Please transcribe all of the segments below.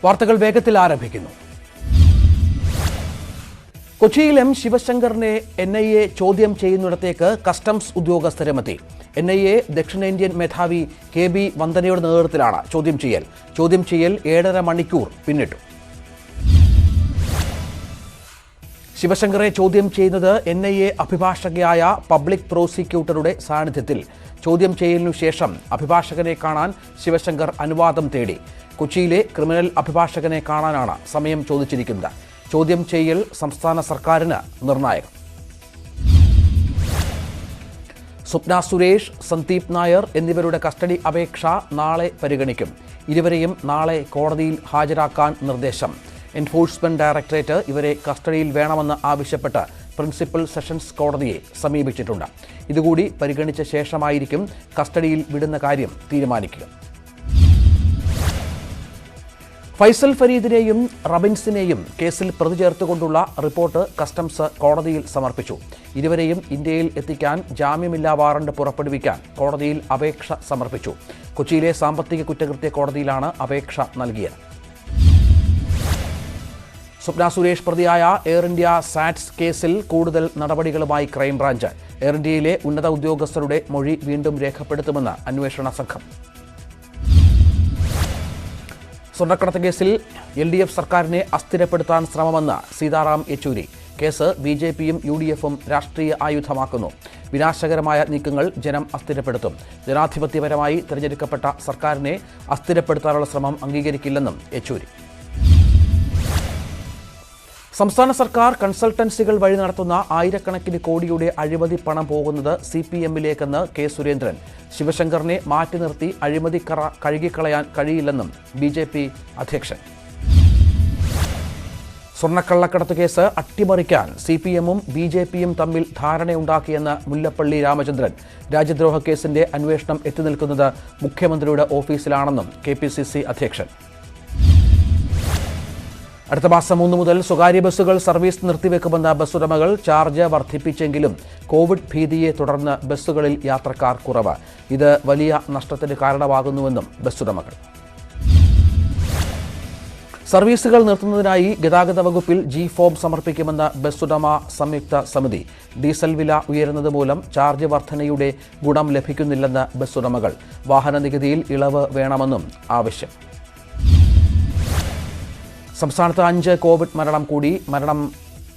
വാർത്തകൾ വേഗത്തിൽ ആരംഭിക്കുന്നു. കൊച്ചിയിൽ എം ശിവശങ്കറിനെ NIA ചോദ്യം ചെയ്യുന്നിടത്തേക്ക് കസ്റ്റംസ് ഉദ്യോഗസ്ഥരുമെത്തി. NIA ദക്ഷിണേന്ത്യൻ മേധാവി KB വന്ദനയുടെ നേതൃത്വത്തിലാണ് ചോദ്യം ചെയ്യൽ. 7.5 മണിക്കൂർ പിന്നിട്ടു. ശിവശങ്കറെ ചോദ്യം ചെയ്യുന്നത് NIA അഭിഭാഷകയായ പബ്ലിക് പ്രോസിക്യൂട്ടറുടെ സാന്നിധ്യത്തിൽ. ചോദ്യം ചെയ്യലിനു ശേഷം അഭിഭാഷകനെ കാണാൻ ശിവശങ്കർ അനുവാദം തേടി. കൊച്ചിയിലെ ക്രിമിനൽ അഭിഭാഷകനെ കാണാനാണ് സമയം ചോദിച്ചിരിക്കുന്നത്. ചോദ്യം ചെയ്യൽ സംസ്ഥാന സർക്കാരിന് നിർണായകം. സ്വപ്ന സുരേഷ്, സന്ദീപ് നായർ എന്നിവരുടെ കസ്റ്റഡി അപേക്ഷ നാളെ പരിഗണിക്കും. ഇരുവരെയും നാളെ കോടതിയിൽ ഹാജരാക്കാൻ നിർദ്ദേശം. എൻഫോഴ്സ്മെന്റ് ഡയറക്ടറേറ്റ് ഇവരെ കസ്റ്റഡിയിൽ വേണമെന്ന് ആവശ്യപ്പെട്ട് പ്രിൻസിപ്പൽ സെഷൻസ് കോടതിയെ സമീപിച്ചിട്ടുണ്ട്. ഇതുകൂടി പരിഗണിച്ച ശേഷമായിരിക്കും കസ്റ്റഡിയിൽ വിടുന്ന കാര്യം തീരുമാനിക്കുക. ഫൈസൽ ഫരീദിനെയും റബിൻസിനെയും കേസിൽ പ്രതി ചേർത്തുകൊണ്ടുള്ള റിപ്പോർട്ട് കസ്റ്റംസ് കോടതിയിൽ സമർപ്പിച്ചു. ഇരുവരെയും ഇന്ത്യയിൽ എത്തിക്കാൻ ജാമ്യമില്ലാ വാറണ്ട് പുറപ്പെടുവിക്കാൻ കോടതിയിൽ അപേക്ഷ സമർപ്പിച്ചു. കൊച്ചിയിലെ സാമ്പത്തിക കുറ്റകൃത്യ കോടതിയിലാണ് അപേക്ഷ നൽകിയത്. സ്വപ്ന സുരേഷ് പ്രതിയായ എയർ ഇന്ത്യ സാറ്റ്സ് കേസിൽ കൂടുതൽ നടപടികളുമായി ക്രൈംബ്രാഞ്ച്. എയർ ഇന്ത്യയിലെ ഉന്നത ഉദ്യോഗസ്ഥരുടെ മൊഴി വീണ്ടും രേഖപ്പെടുത്തുമെന്ന് അന്വേഷണ സംഘം. സ്വർണ്ണക്കടത്ത് കേസിൽ LDF സർക്കാരിനെ അസ്ഥിരപ്പെടുത്താൻ ശ്രമമെന്ന് സീതാറാം യെച്ചൂരി. കേസ് BJPയും UDFും രാഷ്ട്രീയ ആയുധമാക്കുന്നു. വിനാശകരമായ നീക്കങ്ങൾ ജനം അസ്ഥിരപ്പെടുത്തും. ജനാധിപത്യപരമായി തിരഞ്ഞെടുക്കപ്പെട്ട സർക്കാരിനെ അസ്ഥിരപ്പെടുത്താനുള്ള ശ്രമം അംഗീകരിക്കില്ലെന്നും യെച്ചൂരി. സംസ്ഥാന സർക്കാർ കൺസൾട്ടൻസികൾ വഴി നടത്തുന്ന ആയിരക്കണക്കിന് കോടിയുടെ അഴിമതി പണം പോകുന്നത് CPMലേക്കെന്ന് K സുരേന്ദ്രൻ. ശിവശങ്കറിനെ മാറ്റി നിർത്തി അഴിമതിക്കറ കഴുകിക്കളയാൻ കഴിയില്ലെന്നും BJP അധ്യക്ഷൻ. സ്വർണ്ണക്കള്ളക്കടത്ത് കേസ് അട്ടിമറിക്കാൻ CPMും BJPയും തമ്മിൽ ധാരണയുണ്ടാക്കിയെന്ന് മുല്ലപ്പള്ളി രാമചന്ദ്രൻ. രാജ്യദ്രോഹ കേസിന്റെ അന്വേഷണം എത്തിനിൽക്കുന്നത് മുഖ്യമന്ത്രിയുടെ ഓഫീസിലാണെന്നും KPCC അധ്യക്ഷൻ. അടുത്ത മാസം 3 മുതൽ സ്വകാര്യ ബസ്സുകൾ സർവീസ് നിർത്തിവെക്കുമെന്ന ബസ്സുടമകൾ ചാർജ് വർദ്ധിപ്പിച്ചെങ്കിലും കോവിഡ് ഭീതിയെ തുടർന്ന് ബസ്സുകളിൽ യാത്രക്കാർ കുറവ്. ഇത് വലിയ നഷ്ടത്തിന് കാരണമാകുന്നുവെന്നും ബസ്സുടമകൾ. സർവീസുകൾ നിർത്തുന്നതിനായി ഗതാഗത വകുപ്പിൽ G-ഫോം സമർപ്പിക്കുമെന്ന ബസ്സുടമ സംയുക്ത സമിതി. ഡീസൽ വില ഉയരുന്നത് മൂലം ചാർജ് വർധനയുടെ ഗുണം ലഭിക്കുന്നില്ലെന്ന് ബസ്സുടമകൾ. വാഹന നികുതിയിൽ ഇളവ് വേണമെന്നും ആവശ്യം. സംസ്ഥാനത്ത് 5 കോവിഡ് മരണം കൂടി.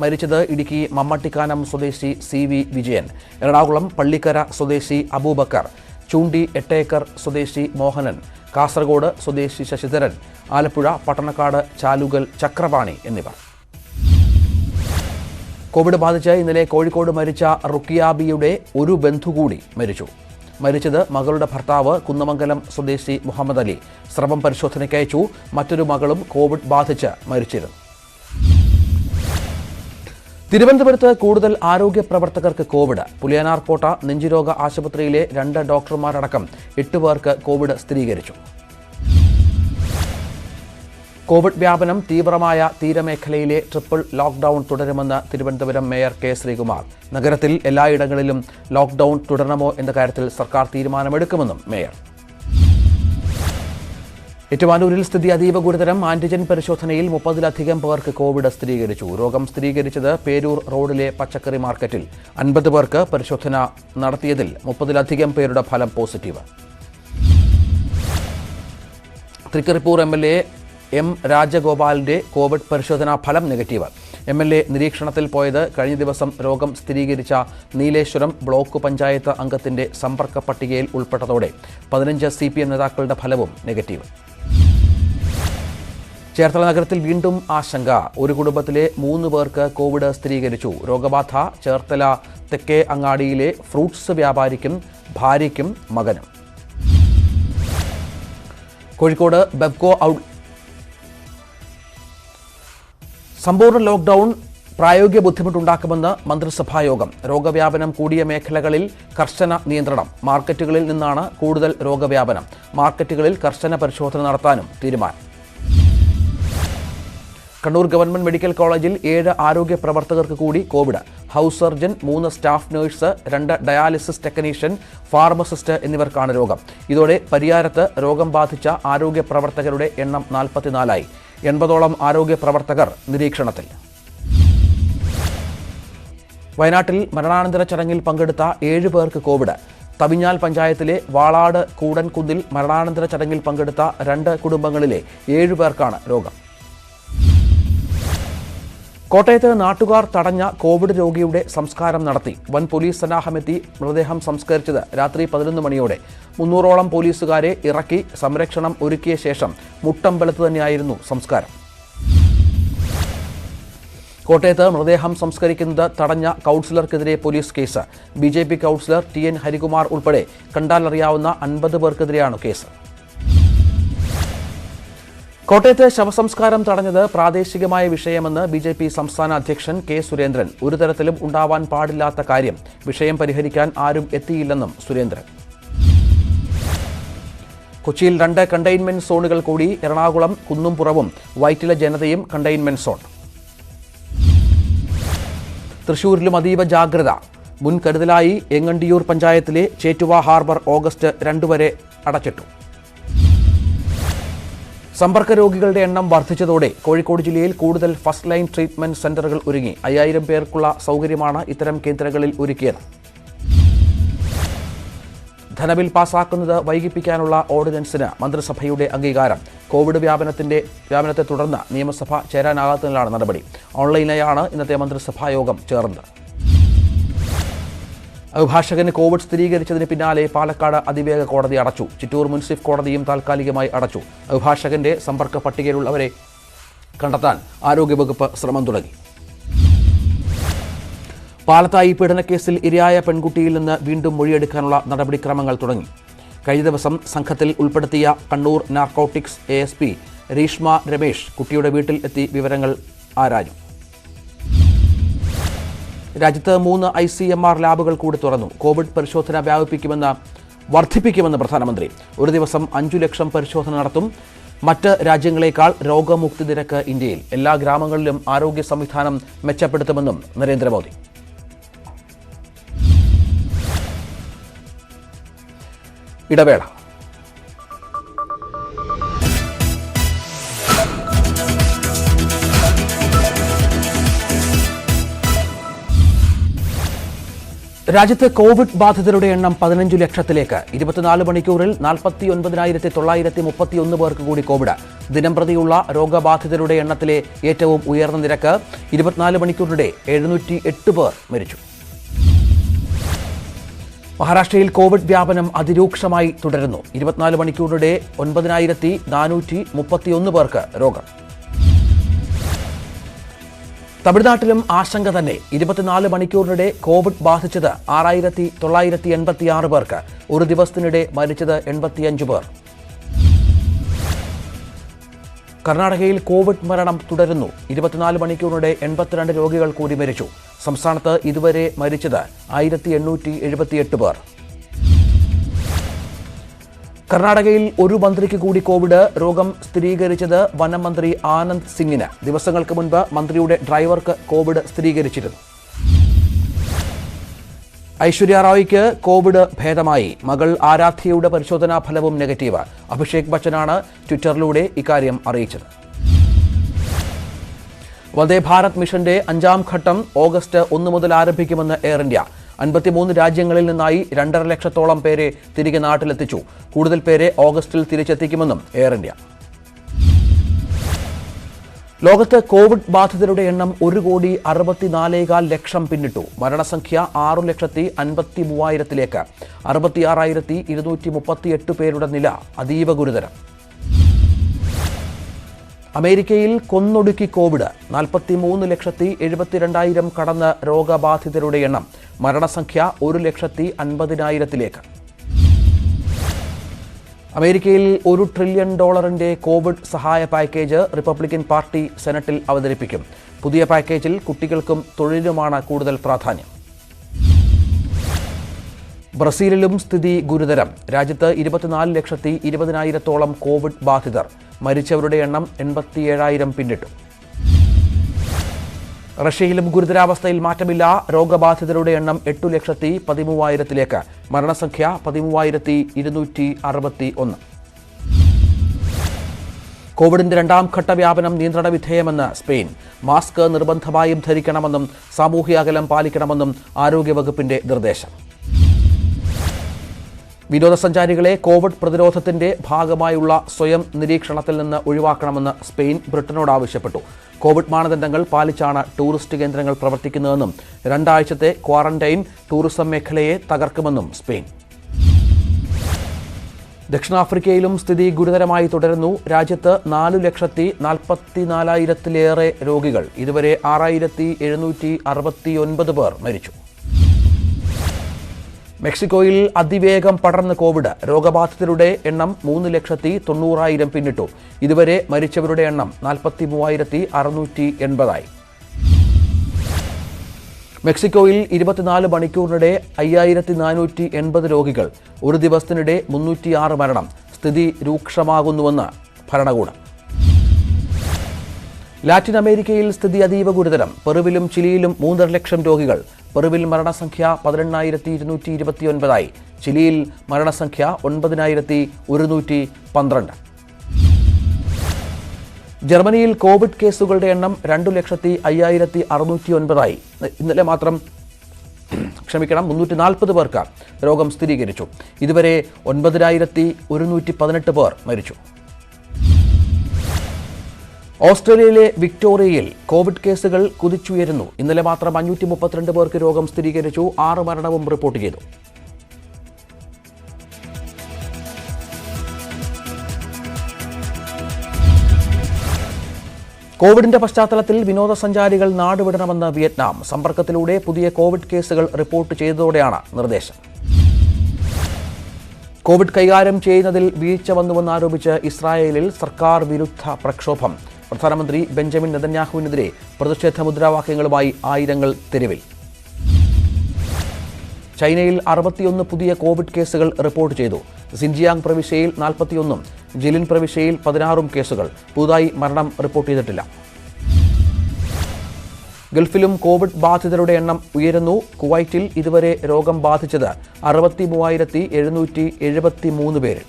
മരിച്ചത് ഇടുക്കി മമ്മട്ടിക്കാനം സ്വദേശി CV വിജയൻ, എറണാകുളം പള്ളിക്കര സ്വദേശി അബൂബക്കർ, ചൂണ്ടി 8 ഏക്കർ സ്വദേശി മോഹനൻ, കാസർഗോഡ് സ്വദേശി ശശിധരൻ, ആലപ്പുഴ പട്ടണക്കാട് ചാലുകൽ ചക്രപാണി എന്നിവർ. കോവിഡ് ബാധിച്ച് ഇന്നലെ കോഴിക്കോട് മരിച്ച റുക്കിയാബിയുടെ ഒരു ബന്ധു കൂടി മരിച്ചത് മകളുടെ ഭർത്താവ് കുന്നമംഗലം സ്വദേശി മുഹമ്മദ് അലി. സ്രവം പരിശോധനയ്ക്ക് അയച്ചു. മറ്റൊരു മകളും കോവിഡ് ബാധിച്ച് മരിച്ചിരുന്നു. തിരുവനന്തപുരത്ത് കൂടുതൽ ആരോഗ്യ പ്രവർത്തകർക്ക് കോവിഡ്. പുലിയനാർകോട്ട നെഞ്ചുരോഗ ആശുപത്രിയിലെ 2 ഡോക്ടർമാരടക്കം 8 പേർക്ക് കോവിഡ് സ്ഥിരീകരിച്ചു. കോവിഡ് വ്യാപനം തീവ്രമായ തീരമേഖലയിലെ ട്രിപ്പിൾ ലോക്ക്ഡൌൺ തുടരുമെന്ന് തിരുവനന്തപുരം മേയർ K ശ്രീകുമാർ. നഗരത്തിൽ എല്ലായിടങ്ങളിലും ലോക്ക്ഡൌൺ തുടരണമോ എന്ന കാര്യത്തിൽ സർക്കാർ തീരുമാനമെടുക്കുമെന്നും മേയർ. ഏറ്റുമാനൂരിൽ സ്ഥിതി അതീവ ഗുരുതരം. ആന്റിജൻ പരിശോധനയിൽ 30-ലധികം പേർക്ക് കോവിഡ് സ്ഥിരീകരിച്ചു. രോഗം സ്ഥിരീകരിച്ചത് പേരൂർ റോഡിലെ പച്ചക്കറി മാർക്കറ്റിൽ. 50 പേർക്ക് പരിശോധന നടത്തിയതിൽ 30-ലധികം പേരുടെ ഫലം പോസിറ്റീവ്. തൃക്കരിപ്പൂർ MLA M രാജഗോപാലിന്റെ കോവിഡ് പരിശോധനാ ഫലം നെഗറ്റീവ്. MLA നിരീക്ഷണത്തിൽ പോയത് കഴിഞ്ഞ ദിവസം രോഗം സ്ഥിരീകരിച്ച നീലേശ്വരം ബ്ലോക്ക് പഞ്ചായത്ത് അംഗത്തിന്റെ സമ്പർക്ക പട്ടികയിൽ ഉൾപ്പെട്ടതോടെ 15 CPM നേതാക്കളുടെ ഫലവും നെഗറ്റീവ്. ചേർത്തല നഗരത്തിൽ വീണ്ടും ആശങ്ക. ഒരു കുടുംബത്തിലെ 3 പേർക്ക് കോവിഡ് സ്ഥിരീകരിച്ചു. രോഗബാധ ചേർത്തല തെക്കേ അങ്ങാടിയിലെ ഫ്രൂട്ട്സ് വ്യാപാരിക്കും ഭാര്യയ്ക്കും മകനും. കോഴിക്കോട് ബെബ്കോ സമ്പൂർണ്ണ ലോക്ക്ഡൌൺ പ്രായോഗിക ബുദ്ധിമുട്ടുണ്ടാക്കുമെന്ന് മന്ത്രിസഭായോഗം. രോഗവ്യാപനം കൂടിയ മേഖലകളിൽ കർശന നിയന്ത്രണം. മാർക്കറ്റുകളിൽ നിന്നാണ് കൂടുതൽ രോഗവ്യാപനം. മാർക്കറ്റുകളിൽ കർശന പരിശോധന നടത്താനും തീരുമാനം. കണ്ണൂർ ഗവൺമെന്റ് മെഡിക്കൽ കോളേജിൽ 7 ആരോഗ്യ പ്രവർത്തകർക്ക് കൂടി Covid. House surgeon, 3 staff nurse, 2 dialysis technician, pharmacist എന്നിവർക്കാണ് രോഗം. ഇതോടെ പരിയാരത്ത് രോഗം ബാധിച്ച ആരോഗ്യ പ്രവർത്തകരുടെ എണ്ണം 44ആയി. 80ഓളം ആരോഗ്യ പ്രവർത്തകർ നിരീക്ഷണത്തിൽ. വയനാട്ടിൽ മരണാനന്തര ചടങ്ങിൽ പങ്കെടുത്ത 7 പേർക്ക് കോവിഡ്. തവിഞ്ഞാൽ പഞ്ചായത്തിലെ വാളാട് കൂടൻകുന്നിൽ മരണാനന്തര ചടങ്ങിൽ പങ്കെടുത്ത 2 കുടുംബങ്ങളിലെ 7 പേർക്കാണ് രോഗം. കോട്ടയത്ത് നാട്ടുകാർ തടഞ്ഞ കോവിഡ് രോഗിയുടെ സംസ്കാരം നടത്തി. വൻ പോലീസ് സന്നാഹമെത്തി മൃതദേഹം സംസ്കരിച്ചത് രാത്രി 11 മണിയോടെ. 300ഓളം പോലീസുകാരെ ഇറക്കി സംരക്ഷണം ഒരുക്കിയ ശേഷം മുട്ടമ്പലത്ത് തന്നെയായിരുന്നു സംസ്കാരം. കോട്ടയത്ത് മൃതദേഹം സംസ്കരിക്കുന്നത് തടഞ്ഞ കൗൺസിലർക്കെതിരെ police case. BJP councillor TN Harikumar ഉൾപ്പെടെ കണ്ടാലറിയാവുന്ന 50 പേർക്കെതിരെയാണ് കേസ്. കോട്ടയത്ത് ശവസംസ്കാരം തടഞ്ഞത് പ്രാദേശികമായ വിഷയമെന്ന് BJP സംസ്ഥാന അധ്യക്ഷൻ K. സുരേന്ദ്രൻ. ഒരു തരത്തിലും ഉണ്ടാവാൻ പാടില്ലാത്ത കാര്യം. വിഷയം പരിഹരിക്കാൻ ആരും എത്തിയില്ലെന്നും സുരേന്ദ്രൻ. കൊച്ചിയിൽ 2 കണ്ടെയ്ൻമെന്റ് സോണുകൾ കൂടി. എറണാകുളം കുന്നുംപുറവും വൈറ്റില ജനതയും കണ്ടെയ്ൻമെന്റ് സോൺ. തൃശൂരിലും അതീവ ജാഗ്രത. മുൻകരുതലായി എങ്ങണ്ടിയൂർ പഞ്ചായത്തിലെ ചേറ്റുവ ഹാർബർ ഓഗസ്റ്റ് 2 വരെ അടച്ചിട്ടു. സമ്പർക്ക രോഗികളുടെ എണ്ണം വർദ്ധിച്ചതോടെ കോഴിക്കോട് ജില്ലയിൽ കൂടുതൽ ഫസ്റ്റ് ലൈൻ ട്രീറ്റ്മെന്റ് സെന്ററുകൾ ഒരുങ്ങി. 5000 പേർക്കുള്ള സൗകര്യമാണ് ഇത്തരം കേന്ദ്രങ്ങളിൽ ഒരുക്കിയത്. ധനബിൽ പാസാക്കുന്നത് വൈകിപ്പിക്കാനുള്ള ഓർഡിനൻസിന് മന്ത്രിസഭയുടെ അംഗീകാരം. കോവിഡ് വ്യാപനത്തെ തുടർന്ന് നിയമസഭ ചേരാനാകാത്തതിനാലാണ് നടപടി. ഓൺലൈനായാണ് ഇന്നത്തെ മന്ത്രിസഭാ യോഗം ചേർന്നത്. അഭിഭാഷകന് കോവിഡ് സ്ഥിരീകരിച്ചതിന് പിന്നാലെ പാലക്കാട് അതിവേഗ കോടതി അടച്ചു. ചിറ്റൂർ മുൻസിഫ് കോടതിയും താൽക്കാലികമായി അടച്ചു. അഭിഭാഷകന്റെ സമ്പർക്ക പട്ടികയിലുള്ളവരെ കണ്ടെത്താൻ ആരോഗ്യവകുപ്പ് ശ്രമം തുടങ്ങി. പാലത്തായി പീഡനക്കേസിൽ ഇരയായ പെൺകുട്ടിയിൽ നിന്ന് വീണ്ടും മൊഴിയെടുക്കാനുള്ള നടപടിക്രമങ്ങൾ തുടങ്ങി. കഴിഞ്ഞ ദിവസം സംഘത്തിൽ ഉൾപ്പെടുത്തിയ കണ്ണൂർ നാർക്കോട്ടിക്സ് ASP രീഷ്മ രമേശ് കുട്ടിയുടെ വീട്ടിൽ എത്തി വിവരങ്ങൾ ആരാഞ്ഞു. രാജ്യത്ത് 3 ICMR ലാബുകൾ കൂടി തുറന്നു. കോവിഡ് പരിശോധന വർദ്ധിപ്പിക്കുമെന്ന് പ്രധാനമന്ത്രി. ഒരു ദിവസം 5 ലക്ഷം പരിശോധന നടത്തും. മറ്റ് രാജ്യങ്ങളെക്കാൾ രോഗമുക്തി നിരക്ക് ഇന്ത്യയിൽ. എല്ലാ ഗ്രാമങ്ങളിലും ആരോഗ്യ സംവിധാനം മെച്ചപ്പെടുത്തുമെന്നും നരേന്ദ്രമോദി. ഇടവേള. രാജ്യത്ത് കോവിഡ് ബാധിതരുടെ എണ്ണം 15 ലക്ഷത്തിലേക്ക്. 24 മണിക്കൂറിൽ 49,931 പേർക്ക് കൂടി കോവിഡ്. ദിനംപ്രതിയുള്ള രോഗബാധിതരുടെ എണ്ണത്തിലെ ഏറ്റവും ഉയർന്ന നിരക്ക്. 24 മണിക്കൂറിനിടെ 708 പേർ മരിച്ചു. മഹാരാഷ്ട്രയിൽ കോവിഡ് വ്യാപനം അതിരൂക്ഷമായി തുടരുന്നു. 24 മണിക്കൂറിനിടെ 9,431 പേർക്ക് രോഗം. തമിഴ്നാട്ടിലും ആശങ്ക തന്നെ. 24 മണിക്കൂറിനിടെ കോവിഡ് ബാധിച്ചത് 6,986 പേർക്ക്. ഒരു ദിവസത്തിനിടെ മരിച്ചത് 85 പേർ. കർണാടകയിൽ കോവിഡ് മരണം തുടരുന്നു. 24 മണിക്കൂറിനിടെ 82 രോഗികൾ കൂടി മരിച്ചു. സംസ്ഥാനത്ത് ഇതുവരെ മരിച്ചത് 1,878 പേർ. കർണാടകയിൽ ഒരു മന്ത്രിക്ക് കൂടി കോവിഡ്. രോഗം സ്ഥിരീകരിച്ചത് വനം മന്ത്രി ആനന്ദ് സിംഗിന്. ദിവസങ്ങൾക്ക് മുൻപ് മന്ത്രിയുടെ ഡ്രൈവർക്ക് കോവിഡ് സ്ഥിരീകരിച്ചിരുന്നു. ഐശ്വര്യ റായിക്ക് കോവിഡ് ഭേദമായി. മകൾ ആരാധ്യയുടെ പരിശോധനാ ഫലവും നെഗറ്റീവ്. അഭിഷേക് ബച്ചനാണ് ട്വിറ്ററിലൂടെ ഇക്കാര്യം അറിയിച്ചത്. വന്ദേ ഭാരത് മിഷന്റെ 5ാം ഘട്ടം ഓഗസ്റ്റ് 1 മുതൽ ആരംഭിക്കുമെന്ന് എയർ ഇന്ത്യ. 53 രാജ്യങ്ങളിൽ നിന്നായി 2.5 ലക്ഷത്തോളം പേരെ തിരികെ നാട്ടിലെത്തിച്ചു. കൂടുതൽ പേരെ ഓഗസ്റ്റിൽ തിരിച്ചെത്തിക്കുമെന്നും എയർ ഇന്ത്യ. ലോകത്ത് കോവിഡ് ബാധിതരുടെ എണ്ണം 1,64,4 ലക്ഷം പിന്നിട്ടു. മരണസംഖ്യ 6,53,000-ലേക്ക്. 66,238 പേരുടെ നില അതീവ ഗുരുതരം. അമേരിക്കയിൽ കൊന്നൊടുക്കി കോവിഡ്. 43,72,000 കടന്ന് രോഗബാധിതരുടെ എണ്ണം. മരണസംഖ്യ 1,50,000-ലേക്ക്. അമേരിക്കയിൽ $1 ട്രില്യൺ കോവിഡ് സഹായ പാക്കേജ് റിപ്പബ്ലിക്കൻ പാർട്ടി സെനറ്റിൽ അവതരിപ്പിക്കും. പുതിയ പാക്കേജിൽ കുട്ടികൾക്കും തൊഴിലിനുമാണ് കൂടുതൽ പ്രാധാന്യം. ബ്രസീലിലും സ്ഥിതി ഗുരുതരം. രാജ്യത്ത് 24,20,000-ഓളം കോവിഡ് ബാധിതർ. മരിച്ചവരുടെ എണ്ണം 87,000 പിന്നിട്ടു. റഷ്യയിലും ഗുരുതരാവസ്ഥയിൽ മാറ്റമില്ല. രോഗബാധിതരുടെ എണ്ണം 8,13,000-ലേക്ക്. മരണസംഖ്യ 13,261. കോവിഡിന്റെ രണ്ടാം ഘട്ട വ്യാപനം നിയന്ത്രണ വിധേയമെന്ന് സ്പെയിൻ. മാസ്ക് നിർബന്ധമായും ധരിക്കണമെന്നും സാമൂഹ്യ അകലം പാലിക്കണമെന്നും ആരോഗ്യവകുപ്പിന്റെ നിർദ്ദേശം. വിനോദസഞ്ചാരികളെ കോവിഡ് പ്രതിരോധത്തിന്റെ ഭാഗമായുള്ള സ്വയം നിരീക്ഷണത്തിൽ നിന്ന് ഒഴിവാക്കണമെന്ന് സ്പെയിൻ ബ്രിട്ടനോട് ആവശ്യപ്പെട്ടു. കോവിഡ് മാനദണ്ഡങ്ങൾ പാലിച്ചാണ് ടൂറിസ്റ്റ് കേന്ദ്രങ്ങൾ പ്രവർത്തിക്കുന്നതെന്നും 2 ആഴ്ചത്തെ ക്വാറന്റൈൻ ടൂറിസം മേഖലയെ തകർക്കുമെന്നും സ്പെയിൻ. ദക്ഷിണാഫ്രിക്കയിലും സ്ഥിതി ഗുരുതരമായി തുടരുന്നു. രാജ്യത്ത് 4,44,000-ലേറെ രോഗികൾ. ഇതുവരെ 6,769 പേർ മരിച്ചു. മെക്സിക്കോയിൽ അതിവേഗം പടർന്ന കോവിഡ്. രോഗബാധിതരുടെ എണ്ണം 3,90,000 പിന്നിട്ടു. ഇതുവരെ മരിച്ചവരുടെ എണ്ണം 43,680. മെക്സിക്കോയിൽ 24 മണിക്കൂറിനിടെ 5,480 രോഗികൾ. ഒരു ദിവസത്തിനിടെ 306 മരണം. സ്ഥിതി രൂക്ഷമാകുന്നുവെന്ന് ഭരണകൂടം. ലാറ്റിൻ അമേരിക്കയിൽ സ്ഥിതി അതീവ ഗുരുതരം. പെറുവിലും ചിലിയിലും 3.5 ലക്ഷം രോഗികൾ. പെറുവിൽ മരണസംഖ്യ 18,229. ചിലിയിൽ മരണസംഖ്യ 9,112. ജർമ്മനിയിൽ കോവിഡ് കേസുകളുടെ എണ്ണം 2,05,609. ഇന്നലെ മാത്രം 340 പേർക്ക് രോഗം സ്ഥിരീകരിച്ചു. ഇതുവരെ 9,118 പേർ മരിച്ചു. ഓസ്ട്രേലിയയിലെ വിക്ടോറിയയിൽ കോവിഡ് കേസുകൾ കുതിച്ചുയരുന്നു. ഇന്നലെ മാത്രം 532 പേർക്ക് രോഗം സ്ഥിരീകരിച്ചു. 6 മരണവും റിപ്പോർട്ട് ചെയ്തു. കോവിഡിന്റെ പശ്ചാത്തലത്തിൽ വിനോദസഞ്ചാരികൾ നാടുവിടണമെന്ന് വിയറ്റ്നാം. സമ്പർക്കത്തിലൂടെ പുതിയ കോവിഡ് കേസുകൾ റിപ്പോർട്ട് ചെയ്തതോടെയാണ് നിർദ്ദേശം. കോവിഡ് കൈകാര്യം ചെയ്യുന്നതിൽ വീഴ്ച വന്നുവെന്നാരോപിച്ച് ഇസ്രായേലിൽ സർക്കാർ വിരുദ്ധ പ്രക്ഷോഭം. പ്രധാനമന്ത്രി ബെഞ്ചമിൻ നെതന്യാഹുവിനെതിരെ പ്രതിഷേധ മുദ്രാവാക്യങ്ങളുമായി ആയിരങ്ങൾ തെരുവിൽ. ചൈനയിൽ 61 പുതിയ കോവിഡ് കേസുകൾ റിപ്പോർട്ട് ചെയ്തു. സിൻജിയാങ് പ്രവിശ്യയിൽ 41, ജിലിൻ പ്രവിശ്യയിൽ 16 കേസുകൾ. പുതുതായി മരണം റിപ്പോർട്ട് ചെയ്തിട്ടില്ല. ഗൾഫിലും കോവിഡ് ബാധിതരുടെ എണ്ണം ഉയരുന്നു. കുവൈറ്റിൽ ഇതുവരെ രോഗം ബാധിച്ചത് 63,773 പേരിൽ.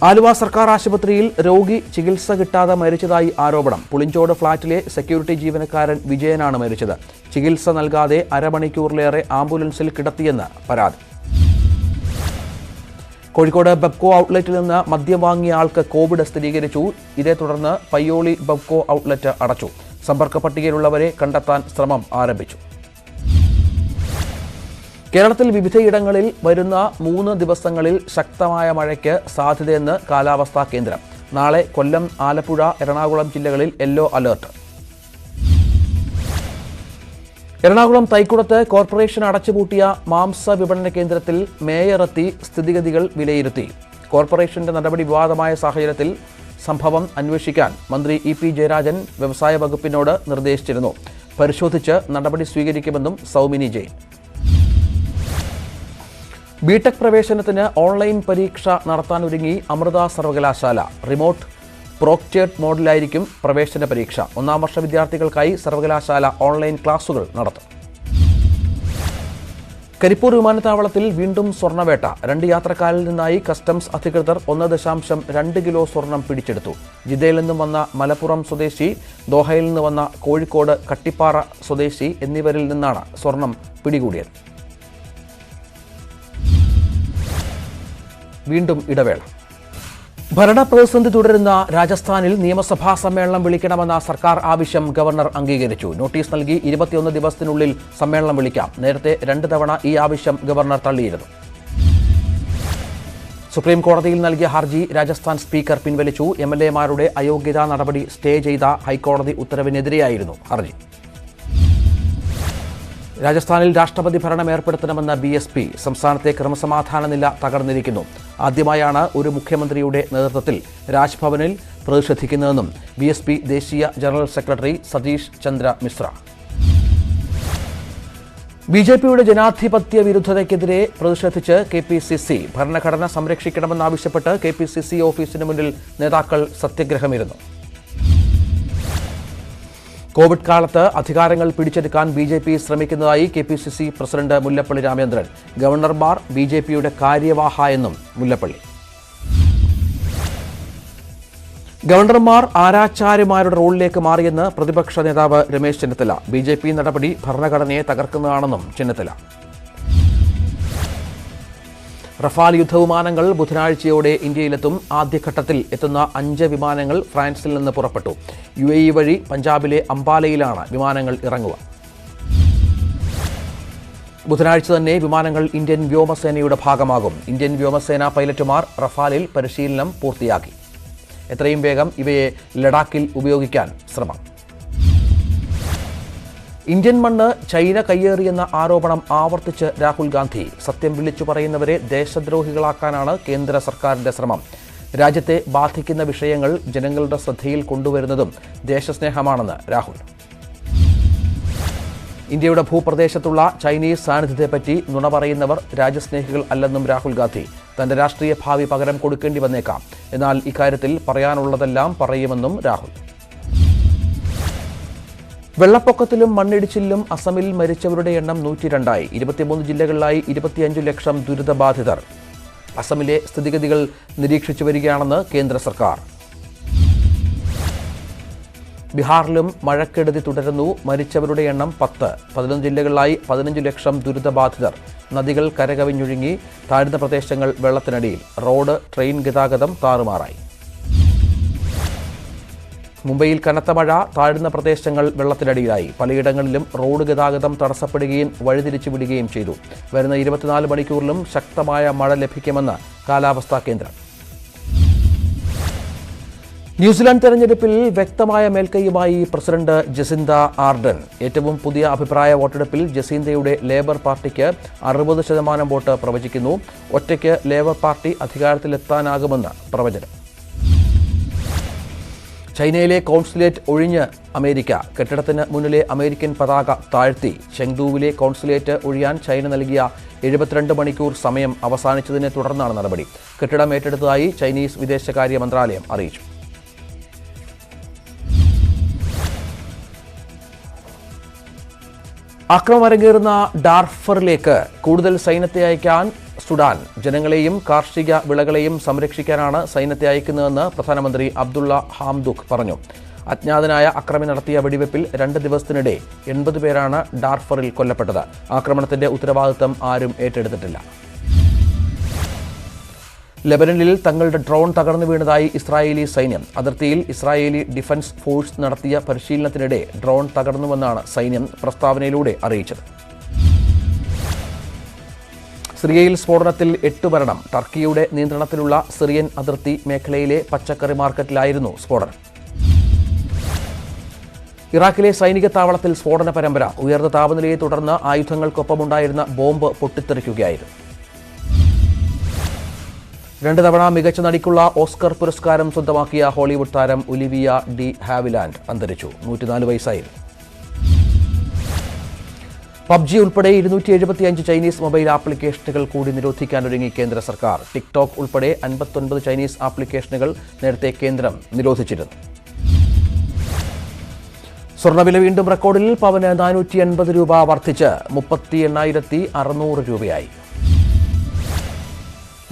ആലുവ സർക്കാർ ആശുപത്രിയിൽ രോഗി ചികിത്സ കിട്ടാതെ മരിച്ചതായി ആരോപണം. പുളിഞ്ചോട് ഫ്ളാറ്റിലെ സെക്യൂരിറ്റി ജീവനക്കാരൻ വിജയനാണ് മരിച്ചത്. ചികിത്സ നൽകാതെ അരമണിക്കൂറിലേറെ ആംബുലൻസിൽ കിടത്തിയെന്ന് പരാതി. കോഴിക്കോട് ബെബ്കോ ഔട്ട്ലെറ്റിൽ നിന്ന് മദ്യം വാങ്ങിയ ആൾക്ക് കോവിഡ് സ്ഥിരീകരിച്ചു. ഇതേ തുടർന്ന് പയ്യോളി ബെബ്കോ ഔട്ട്ലെറ്റ് അടച്ചു. സമ്പർക്ക പട്ടികയിലുള്ളവരെ കണ്ടെത്താൻ ശ്രമം ആരംഭിച്ചു. കേരളത്തിൽ വിവിധയിടങ്ങളിൽ വരുന്ന 3 ദിവസങ്ങളിൽ ശക്തമായ മഴയ്ക്ക് സാധ്യതയെന്ന് കാലാവസ്ഥാ കേന്ദ്രം. നാളെ കൊല്ലം, ആലപ്പുഴ, എറണാകുളം ജില്ലകളിൽ യെല്ലോ അലർട്ട്. എറണാകുളം തൈക്കുടത്ത് കോർപ്പറേഷൻ അടച്ചുപൂട്ടിയ മാംസ വിപണന കേന്ദ്രത്തിൽ മേയറെത്തി സ്ഥിതിഗതികൾ വിലയിരുത്തി. കോർപ്പറേഷന്റെ നടപടി വിവാദമായ സാഹചര്യത്തിൽ സംഭവം അന്വേഷിക്കാൻ മന്ത്രി ഇ.പി. ജയരാജൻ വ്യവസായ വകുപ്പിനോട് നിർദ്ദേശിച്ചിരുന്നു. പരിശോധിച്ച് നടപടി സ്വീകരിക്കുമെന്നും സൗമിനി ജെയിൻ. ബിടെക് പ്രവേശനത്തിന് ഓൺലൈൻ പരീക്ഷ നടത്താനൊരുങ്ങി അമൃത സർവകലാശാല. റിമോട്ട് പ്രോക്ടേഡ് മോഡിലായിരിക്കും പ്രവേശന പരീക്ഷ. 1ാം വർഷ വിദ്യാർത്ഥികൾക്കായി സർവകലാശാല ഓൺലൈൻ ക്ലാസുകൾ നടത്തും. കരിപ്പൂർ വിമാനത്താവളത്തിൽ വീണ്ടും സ്വർണ്ണവേട്ട. 2 യാത്രക്കാരിൽ നിന്നായി കസ്റ്റംസ് അധികൃതർ 1.2 കിലോ സ്വർണം പിടിച്ചെടുത്തു. ജിദ്ദയിൽ നിന്നും വന്ന മലപ്പുറം സ്വദേശി, ദോഹയിൽ നിന്ന് വന്ന കോഴിക്കോട് കട്ടിപ്പാറ സ്വദേശി എന്നിവരിൽ നിന്നാണ് സ്വർണം പിടികൂടിയത്. വീണ്ടും ഇടവേള. ഭരണപ്രതിസന്ധി തുടരുന്ന രാജസ്ഥാനിൽ നിയമസഭാ സമ്മേളനം വിളിക്കണമെന്ന സർക്കാർ ആവശ്യം ഗവർണർ അംഗീകരിച്ചു. നോട്ടീസ് നൽകി 21 ദിവസത്തിനുള്ളിൽ സമ്മേളനം വിളിക്കാം. നേരത്തെ 2 തവണ ഈ ആവശ്യം ഗവർണർ തള്ളിയിരുന്നു. സുപ്രീം കോടതിയിൽ നൽകിയ ഹർജി രാജസ്ഥാൻ സ്പീക്കർ പിൻവലിച്ചു. MLA-മാരുടെ അയോഗ്യതാ നടപടി സ്റ്റേ ചെയ്ത ഹൈക്കോടതി ഉത്തരവിനെതിരെയായിരുന്നു ഹർജി. രാജസ്ഥാനിൽ രാഷ്ട്രപതി ഭരണം ഏർപ്പെടുത്തണമെന്ന BSP. സംസ്ഥാനത്തെ ക്രമസമാധാന നില തകർന്നിരിക്കുന്നു. ആദ്യമായാണ് ഒരു മുഖ്യമന്ത്രിയുടെ നേതൃത്വത്തിൽ രാജ്ഭവനിൽ പ്രതിഷേധിക്കുന്നതെന്നും BSP ദേശീയ ജനറൽ സെക്രട്ടറി സതീഷ് ചന്ദ്ര മിശ്ര. BJPയുടെ ജനാധിപത്യ വിരുദ്ധതയ്ക്കെതിരെ പ്രതിഷേധിച്ച് KPCC. ഭരണഘടന സംരക്ഷിക്കണമെന്നാവശ്യപ്പെട്ട് KPCC ഓഫീസിന് മുന്നിൽ നേതാക്കൾ സത്യഗ്രഹമിരുന്നു. കോവിഡ് കാലത്ത് അധികാരങ്ങൾ പിടിച്ചെടുക്കാൻ BJP ശ്രമിക്കുന്നതായി KPCC പ്രസിഡന്റ് മുല്ലപ്പള്ളി രാമചന്ദ്രൻ. ഗവർണർമാർ BJPയുടെ കാര്യവാഹ എന്നും മുല്ലപ്പള്ളി. ഗവർണർമാർ ആരാച്ചാര്യമാരുടെ റോളിലേക്ക് മാറിയെന്ന് പ്രതിപക്ഷ നേതാവ് രമേശ് ചെന്നിത്തല. ബി.ജെ.പി. നടപടി ഭരണഘടനയെ തകർക്കുന്നതാണെന്നും ചെന്നിത്തല. റഫാൽ യുദ്ധവിമാനങ്ങൾ ബുധനാഴ്ചയോടെ ഇന്ത്യയിലെത്തും. ആദ്യഘട്ടത്തിൽ എത്തുന്ന 5 വിമാനങ്ങൾ ഫ്രാൻസിൽ നിന്ന് പുറപ്പെട്ടു. UAE വഴി പഞ്ചാബിലെ അംബാലയിലാണ് വിമാനങ്ങൾ ഇറങ്ങുക. ബുധനാഴ്ച തന്നെ വിമാനങ്ങൾ ഇന്ത്യൻ വ്യോമസേനയുടെ ഭാഗമാകും. ഇന്ത്യൻ വ്യോമസേന പൈലറ്റുമാർ റഫാലിൽ പരിശീലനം പൂർത്തിയാക്കി. എത്രയും വേഗം ഇവയെ ലഡാക്കിൽ ഉപയോഗിക്കാൻ ശ്രമം. ഇന്ത്യൻ മണ്ണ് ചൈന കയ്യേറിയെന്ന ആരോപണം ആവർത്തിച്ച് രാഹുൽ ഗാന്ധി. സത്യം വിളിച്ചു പറയുന്നവരെ ദേശദ്രോഹികളാക്കാനാണ് കേന്ദ്ര സർക്കാരിന്റെ ശ്രമം. രാജ്യത്തെ ബാധിക്കുന്ന വിഷയങ്ങൾ ജനങ്ങളുടെ ശ്രദ്ധയിൽ കൊണ്ടുവരുന്നതും ദേശസ്നേഹമാണെന്ന് രാഹുൽ. ഇന്ത്യയുടെ ഭൂപ്രദേശത്തുള്ള ചൈനീസ് സാന്നിധ്യത്തെപ്പറ്റി നുണ പറയുന്നവർ രാജ്യസ്നേഹികൾ അല്ലെന്നും രാഹുൽ ഗാന്ധി. തന്റെ രാഷ്ട്രീയ ഭാവി പകരം കൊടുക്കേണ്ടി വന്നേക്കാം. എന്നാൽ ഇക്കാര്യത്തിൽ പറയാനുള്ളതെല്ലാം പറയുമെന്നും രാഹുൽ. വെള്ളപ്പൊക്കത്തിലും മണ്ണിടിച്ചിലും അസമിൽ മരിച്ചവരുടെ എണ്ണം 102ആയി. 23 ജില്ലകളിലായി 25 ലക്ഷം ദുരിതബാധിതർ. അസമിലെ സ്ഥിതിഗതികൾ നിരീക്ഷിച്ചു വരികയാണെന്ന് കേന്ദ്ര സർക്കാർ. ബീഹാറിലും മഴക്കെടുതി തുടരുന്നു. മരിച്ചവരുടെ എണ്ണം 10. 11 ജില്ലകളിലായി 15 ലക്ഷം ദുരിതബാധിതർ. നദികൾ കരകവിഞ്ഞൊഴുങ്ങി. താഴ്ന്ന പ്രദേശങ്ങൾ വെള്ളത്തിനടിയിൽ. റോഡ്, ട്രെയിൻ ഗതാഗതം താറുമാറായി. മുംബൈയിൽ കനത്ത മഴ. താഴ്ന്ന പ്രദേശങ്ങൾ വെള്ളത്തിനടിയിലായി. പലയിടങ്ങളിലും റോഡ് ഗതാഗതം തടസ്സപ്പെടുകയും വഴിതിരിച്ചുവിടുകയും ചെയ്തു. വരുന്ന 24 മണിക്കൂറിലും ശക്തമായ മഴ ലഭിക്കുമെന്ന് കാലാവസ്ഥാ കേന്ദ്രം. ന്യൂസിലാൻഡ് തെരഞ്ഞെടുപ്പിൽ വ്യക്തമായ മേൽക്കൈയുമായി പ്രസിഡന്റ് ജസിന്ത ആർഡൻ. ഏറ്റവും പുതിയ അഭിപ്രായ വോട്ടെടുപ്പിൽ ജസീന്തയുടെ ലേബർ പാർട്ടിക്ക് 60% വോട്ട് പ്രവചിക്കുന്നു. ഒറ്റയ്ക്ക് ലേബർ പാർട്ടി അധികാരത്തിലെത്താനാകുമെന്ന് പ്രവചനം. ചൈനയിലെ കോൺസുലേറ്റ് ഒഴിഞ്ഞ് അമേരിക്ക. കെട്ടിടത്തിന് മുന്നിലെ അമേരിക്കൻ പതാക താഴ്ത്തി. ചെങ്ഡുവിലെ കോൺസുലേറ്റ് ഒഴിയാൻ ചൈന നൽകിയ 72 മണിക്കൂർ സമയം അവസാനിച്ചതിനെ തുടർന്നാണ് നടപടി. കെട്ടിടം ഏറ്റെടുത്തതായി ചൈനീസ് വിദേശകാര്യ മന്ത്രാലയം അറിയിച്ചു. ആക്രമണം അരങ്ങേറുന്ന ഡാർഫറിലേക്ക് കൂടുതൽ സൈന്യത്തെ അയക്കാൻ സുഡാൻ. ജനങ്ങളെയും കാർഷിക വിളകളെയും സംരക്ഷിക്കാനാണ് സൈന്യത്തെ അയക്കുന്നതെന്ന് പ്രധാനമന്ത്രി അബ്ദുള്ള ഹാംദുക് പറഞ്ഞു. അജ്ഞാതനായ അക്രമി നടത്തിയ വെടിവെപ്പിൽ 2 ദിവസത്തിനിടെ 80 പേരാണ് ഡാർഫറിൽ കൊല്ലപ്പെട്ടത്. ആക്രമണത്തിന്റെ ഉത്തരവാദിത്തം ആരും ഏറ്റെടുത്തിട്ടില്ല. ലെബനനിൽ തങ്ങളുടെ ഡ്രോൺ തകർന്നു വീണതായി ഇസ്രായേലി സൈന്യം. അതിർത്തിയിൽ ഇസ്രായേലി ഡിഫൻസ് ഫോഴ്സ് നടത്തിയ പരിശീലനത്തിനിടെ ഡ്രോൺ തകർന്നുവെന്നാണ് സൈന്യം പ്രസ്താവനയിലൂടെ അറിയിച്ചത്. സിറിയയിൽ സ്ഫോടനത്തിൽ 8 മരണം. ടർക്കിയുടെ നിയന്ത്രണത്തിലുള്ള സിറിയൻ അതിർത്തി മേഖലയിലെ പച്ചക്കറി മാർക്കറ്റിലായിരുന്നു സ്ഫോടനം. ഇറാഖിലെ സൈനിക താവളത്തിൽ സ്ഫോടന പരമ്പര. ഉയർന്ന താപനിലയെ തുടർന്ന് ആയുധങ്ങൾക്കൊപ്പമുണ്ടായിരുന്ന ബോംബ് പൊട്ടിത്തെറിക്കുകയായിരുന്നു. 2 തവണ മികച്ച നടിക്കുള്ള ഓസ്കർ പുരസ്കാരം സ്വന്തമാക്കിയ ഹോളിവുഡ് താരം ഒലിവിയ ഡി ഹാവിലാൻഡ് അന്തരിച്ചു. 104 വയസ്സായിരുന്നു. PUBG ഉൾപ്പെടെ 275 ചൈനീസ് മൊബൈൽ ആപ്ലിക്കേഷനുകൾ കൂടി നിരോധിക്കാനൊരുങ്ങി കേന്ദ്ര സർക്കാർ. ടിക്ടോക്ക് ഉൾപ്പെടെ 59 ചൈനീസ് ആപ്ലിക്കേഷനുകൾ നേരത്തെ കേന്ദ്രം നിരോധിച്ചിരുന്നു. സ്വർണ്ണവില വീണ്ടും റെക്കോർഡിൽ. പവന് 480 രൂപ വർദ്ധിച്ച് 38,600 രൂപയായി.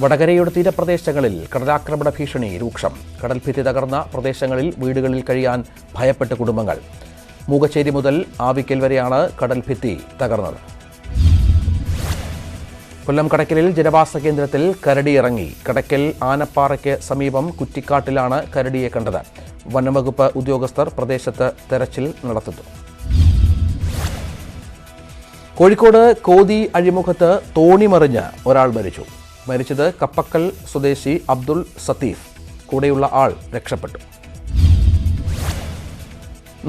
വടകരയുടെ തീരപ്രദേശങ്ങളിൽ കടലാക്രമണ ഭീഷണി രൂക്ഷം. കടൽഭിത്തി തകർന്ന പ്രദേശങ്ങളിൽ വീടുകളിൽ കഴിയാൻ ഭയപ്പെട്ട കുടുംബങ്ങൾ. മൂകച്ചേരി മുതൽ ആവിക്കൽ വരെയാണ് കടൽഭിത്തി തകർന്നത്. കൊല്ലം കടയ്ക്കലിൽ ജനവാസ കേന്ദ്രത്തിൽ കരടി ഇറങ്ങി. കടയ്ക്കൽ ആനപ്പാറയ്ക്ക് സമീപം കുറ്റിക്കാട്ടിലാണ് കരടിയെ കണ്ടത്. വനംവകുപ്പ് ഉദ്യോഗസ്ഥർ പ്രദേശത്ത് തെരച്ചിൽ നടത്തുന്നു. കോഴിക്കോട് കോതി അഴിമുഖത്ത് തോണിമറിഞ്ഞ് ഒരാൾ മരിച്ചു. മരിച്ചത് കപ്പക്കൽ സ്വദേശി അബ്ദുൾ സത്തീഫ്. കൂടെയുള്ള ആൾ രക്ഷപ്പെട്ടു.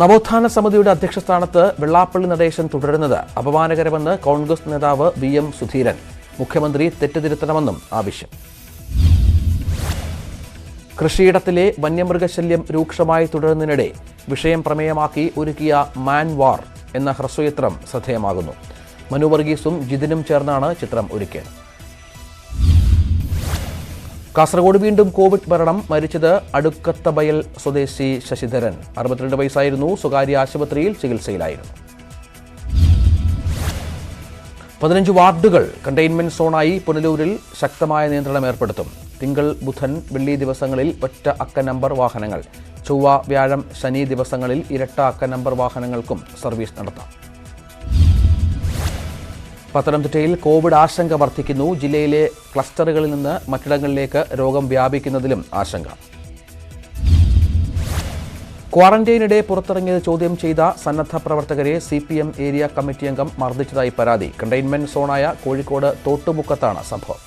നവോത്ഥാന സമിതിയുടെ അധ്യക്ഷസ്ഥാനത്ത് വെള്ളാപ്പള്ളി നടേശൻ തുടരുന്നത് അപമാനകരമെന്ന് കോൺഗ്രസ് നേതാവ് VM സുധീരൻ. മുഖ്യമന്ത്രി തെറ്റുതിരുത്തണമെന്നും ആവശ്യം. കൃഷിയിടത്തിലെ വന്യമൃഗശല്യം രൂക്ഷമായി തുടരുന്നതിനിടെ വിഷയം പ്രമേയമാക്കി ഒരുക്കിയ മാൻ വാർ എന്ന ഹ്രസ്വചിത്രം ശ്രദ്ധേയമാകുന്നു. മനു വർഗീസും ജിതിനും ചേർന്നാണ് ചിത്രം ഒരുക്കിയത്. കാസർഗോഡ് വീണ്ടും കോവിഡ് മരണം. മരിച്ചത് അടുക്കത്തബയൽ സ്വദേശി ശശിധരൻ. 62 വയസ്സായിരുന്നു. സ്വകാര്യ ആശുപത്രിയിൽ ചികിത്സയിലായിരുന്നു. 15 വാർഡുകൾ കണ്ടെയ്ൻമെന്റ് സോണായി. പുനലൂരിൽ ശക്തമായ നിയന്ത്രണം ഏർപ്പെടുത്തും. തിങ്കൾ, ബുധൻ, വെള്ളി ദിവസങ്ങളിൽ ഒറ്റ അക്ക നമ്പർ വാഹനങ്ങൾ, ചൊവ്വ, വ്യാഴം, ശനി ദിവസങ്ങളിൽ ഇരട്ട അക്ക നമ്പർ വാഹനങ്ങൾക്കും സർവീസ് നടത്താം. പത്തനംതിട്ടയിൽ കോവിഡ് ആശങ്ക വർദ്ധിക്കുന്നു. ജില്ലയിലെ ക്ലസ്റ്ററുകളിൽ നിന്ന് മറ്റിടങ്ങളിലേക്ക് രോഗം വ്യാപിക്കുന്നതിലും ആശങ്ക. ക്വാറന്റൈനിടെ പുറത്തിറങ്ങിയത് ചോദ്യം ചെയ്ത സന്നദ്ധ പ്രവർത്തകരെ CPM ഏരിയ കമ്മിറ്റി അംഗം മർദ്ദിച്ചതായി പരാതി. കണ്ടെയ്ൻമെന്റ് സോണായ കോഴിക്കോട് തോട്ടുമുക്കത്താണ് സംഭവം.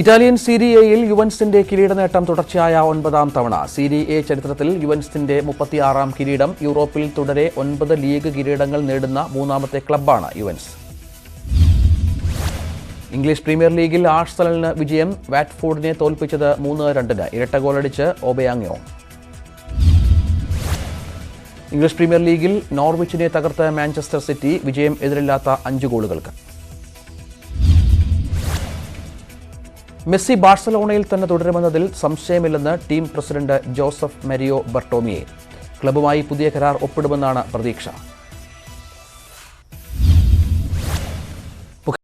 ഇറ്റാലിയൻ സീരിയയിൽ യുവൻസിന്റെ കിരീട നേട്ടം തുടർച്ചയായ 9ാം തവണ. സീരിയ ചരിത്രത്തിൽ യുവൻസിന്റെ 36ാം കിരീടം. യൂറോപ്പിൽ തുടരെ 9 ലീഗ് കിരീടങ്ങൾ നേടുന്ന 3ാമത്തെ ക്ലബ്ബാണ് യുവൻസ്. ഇംഗ്ലീഷ് പ്രീമിയർ ലീഗിൽ ആഴ്സണലിന് വിജയം. വാറ്റ്ഫോർഡിനെ തോൽപ്പിച്ചത് 3-2. ഇരട്ട ഗോളടിച്ച് ഓബയാങ്യോങ്. ഇംഗ്ലീഷ് പ്രീമിയർ ലീഗിൽ നോർവിച്ചിനെ തകർത്ത് മാഞ്ചസ്റ്റർ സിറ്റി. വിജയം എതിരില്ലാത്ത 5 ഗോളുകൾക്ക്. മെസ്സി ബാഴ്സലോണയിൽ തന്നെ തുടരുമെന്നതിൽ സംശയമില്ലെന്ന് ടീം പ്രസിഡന്റ് ജോസഫ് മരിയോ ബർട്ടോമിയെ. ക്ലബ്ബുമായി പുതിയ കരാർ ഒപ്പിടുമെന്നാണ് പ്രതീക്ഷ.